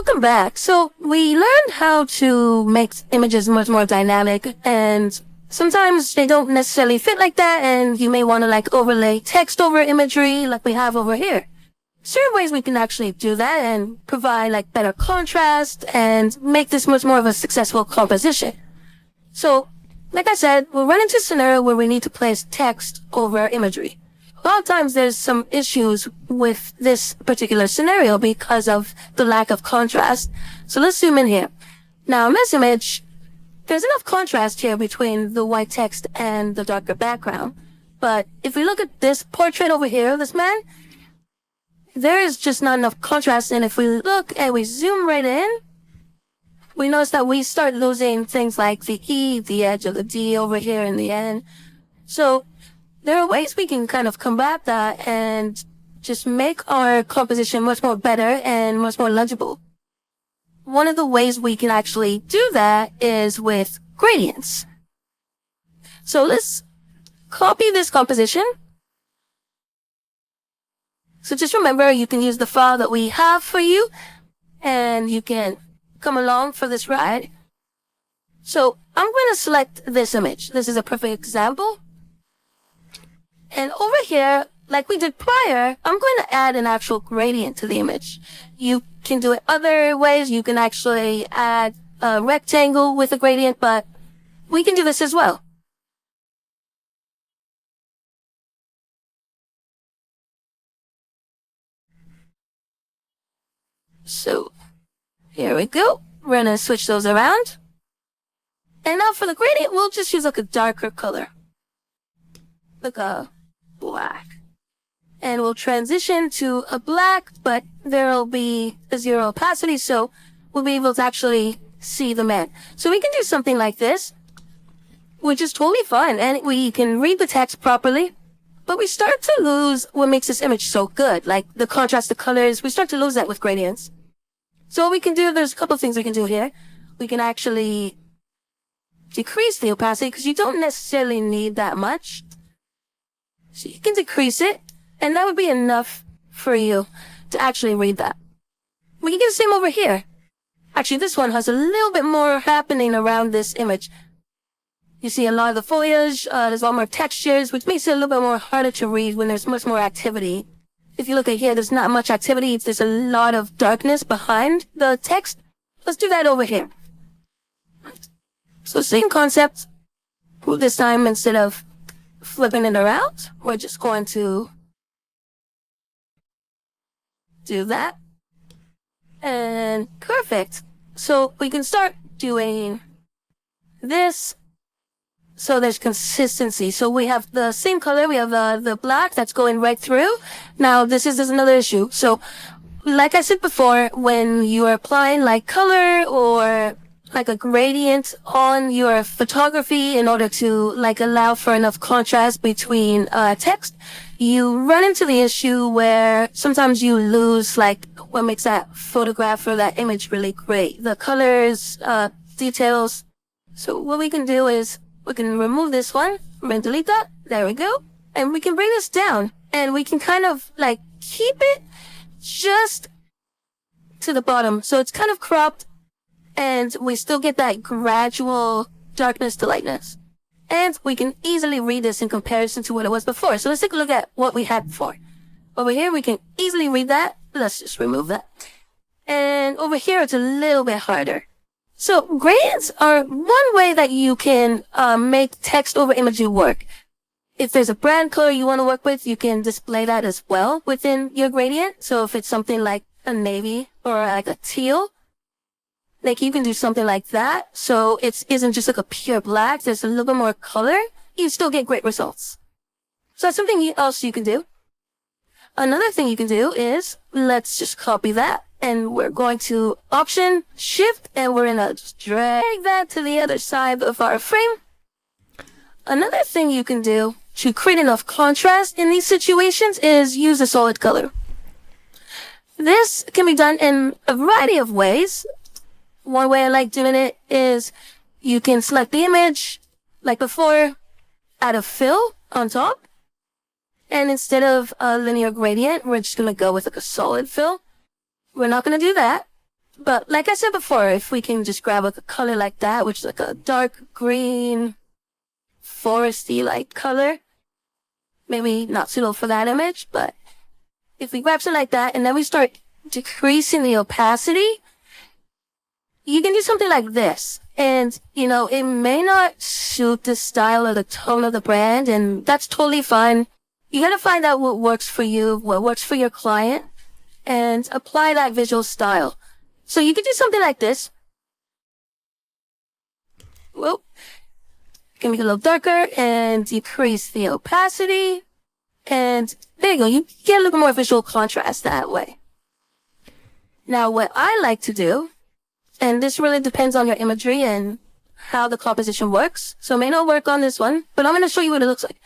welcome back. So we learned how to make images much more dynamic, and sometimes they don't necessarily fit like that, and you may want to like overlay text over imagery like we have over here. Certain ways we can actually do that and provide like better contrast and make this much more of a successful composition. So, like I said, we'll run into a scenario where we need to place text over imagery. A lot of times there's some issues with this particular scenario because of the lack of contrast. So let's zoom in here. Now in this image, there's enough contrast here between the white text and the darker background. But if we look at this portrait over here, this man, there is just not enough contrast. And if we look and we zoom right in, we notice that we start losing things like the E, the edge of the D over here in the end. So there are ways we can kind of combat that and just make our composition much more better and much more legible. One of the ways we can actually do that is with gradients. So let's copy this composition. So just remember, you can use the file that we have for you, and you can come along for this ride. So I'm going to select this image. This is a perfect example. And over here, like we did prior, I'm going to add an actual gradient to the image. You can do it other ways. You can actually add a rectangle with a gradient, but we can do this as well. So here we go. We're going to switch those around. And now for the gradient, we'll just use like a darker color. Like a black. And we'll transition to a black, but there'll be a zero opacity, so we'll be able to actually see the man. So we can do something like this, which is totally fine, and we can read the text properly, but we start to lose what makes this image so good, like the contrast, the colors. We start to lose that with gradients. So what we can do, there's a couple of things we can do here. We can actually decrease the opacity, because you don't necessarily need that much. So you can decrease it, and that would be enough for you to actually read that. We can do the same over here. Actually, this one has a little bit more happening around this image. You see a lot of the foliage, there's a lot more textures, which makes it a little bit more harder to read when there's much more activity. If you look at here, there's not much activity. There's a lot of darkness behind the text. Let's do that over here. So same concept. This time, instead of flipping it around, we're just going to do that. And perfect. So we can start doing this. So there's consistency. So we have the same color. We have the black that's going right through. Now this is another issue. So like I said before, when you are applying like color or like a gradient on your photography in order to like allow for enough contrast between text, you run into the issue where sometimes you lose like what makes that photograph or that image really great. The colors, details. So what we can do is we can remove this one, we're going to delete that, there we go. And we can bring this down, and we can kind of like keep it just to the bottom. So it's kind of cropped, and we still get that gradual darkness to lightness. And we can easily read this in comparison to what it was before. So let's take a look at what we had before. Over here, we can easily read that. Let's just remove that. And over here, it's a little bit harder. So gradients are one way that you can make text over imagery work. If there's a brand color you want to work with, you can display that as well within your gradient. So if it's something like a navy or like a teal, like you can do something like that. So it isn't just like a pure black. There's a little bit more color. You still get great results. So that's something else you can do. Another thing you can do is, let's just copy that. And we're going to Option, Shift, and we're going to just drag that to the other side of our frame. Another thing you can do to create enough contrast in these situations is use a solid color. This can be done in a variety of ways. One way I like doing it is you can select the image, like before, add a fill on top. And instead of a linear gradient, we're just going to go with like a solid fill. We're not going to do that. But like I said before, if we can just grab a color like that, which is like a dark green, foresty like color, maybe not suitable for that image, but if we grab something like that and then we start decreasing the opacity, you can do something like this. And, it may not suit the style or the tone of the brand, and that's totally fine. You gotta find out what works for you, what works for your client, and apply that visual style. So you can do something like this. Well, you can make it a little darker and decrease the opacity. And there you go. You get a little bit more visual contrast that way. Now, what I like to do, and this really depends on your imagery and how the composition works. So it may not work on this one, but I'm going to show you what it looks like.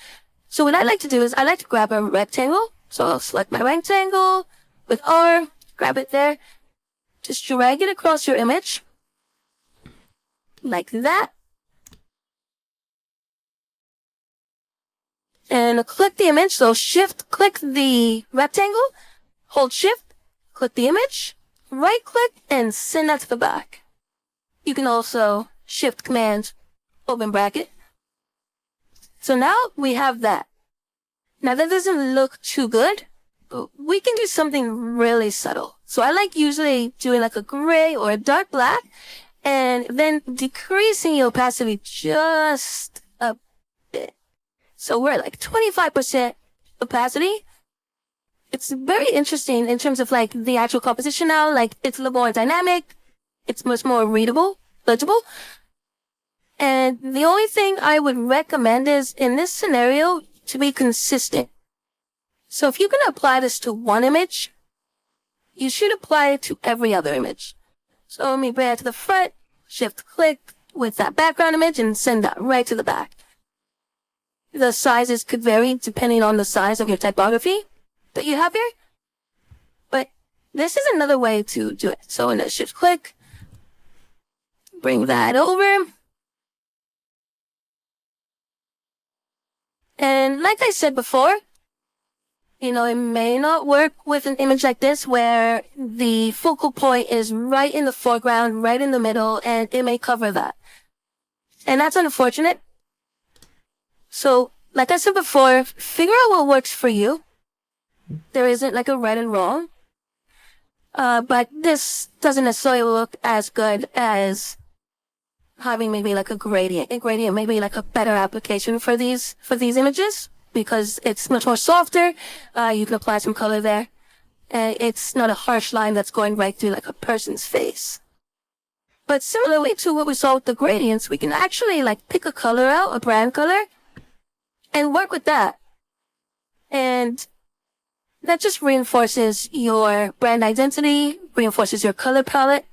So what I like to do is I like to grab a rectangle. So I'll select my rectangle with R, grab it there. Just drag it across your image. Like that. And click the image. So click the rectangle, hold shift, click the image, right click, and send that to the back. You can also shift command, open bracket. So now we have that. Now that doesn't look too good, but we can do something really subtle. So I like usually doing like a gray or a dark black and then decreasing the opacity just a bit. So we're at like 25% opacity. It's very interesting in terms of like the actual composition now. Like it's a little more dynamic. It's much more readable, legible. And the only thing I would recommend is in this scenario to be consistent. So if you're going to apply this to one image, you should apply it to every other image. So let me bring it to the front, shift click with that background image and send that right to the back. The sizes could vary depending on the size of your typography that you have here. But this is another way to do it. So in the shift click, bring that over. And like I said before, it may not work with an image like this where the focal point is right in the foreground, right in the middle, and it may cover that. And that's unfortunate. So, like I said before, figure out what works for you. There isn't like a right and wrong. But this doesn't necessarily look as good as having maybe like a gradient. A gradient may be like a better application for these images because it's much more softer. You can apply some color there. And it's not a harsh line that's going right through like a person's face. But similarly to what we saw with the gradients, we can actually like pick a color out, a brand color, and work with that. And that just reinforces your brand identity, reinforces your color palette.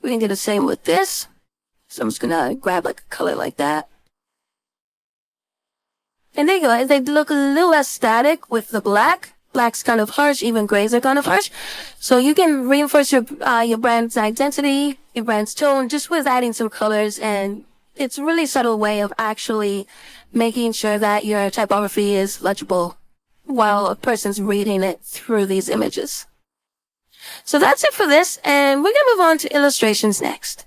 We can do the same with this. So I'm just gonna grab like a color like that. And there you go. They look a little less static with the black. Black's kind of harsh, even grays are kind of harsh. So you can reinforce your brand's identity, your brand's tone, just with adding some colors, and it's a really subtle way of actually making sure that your typography is legible while a person's reading it through these images. So that's it for this, and we're gonna move on to illustrations next.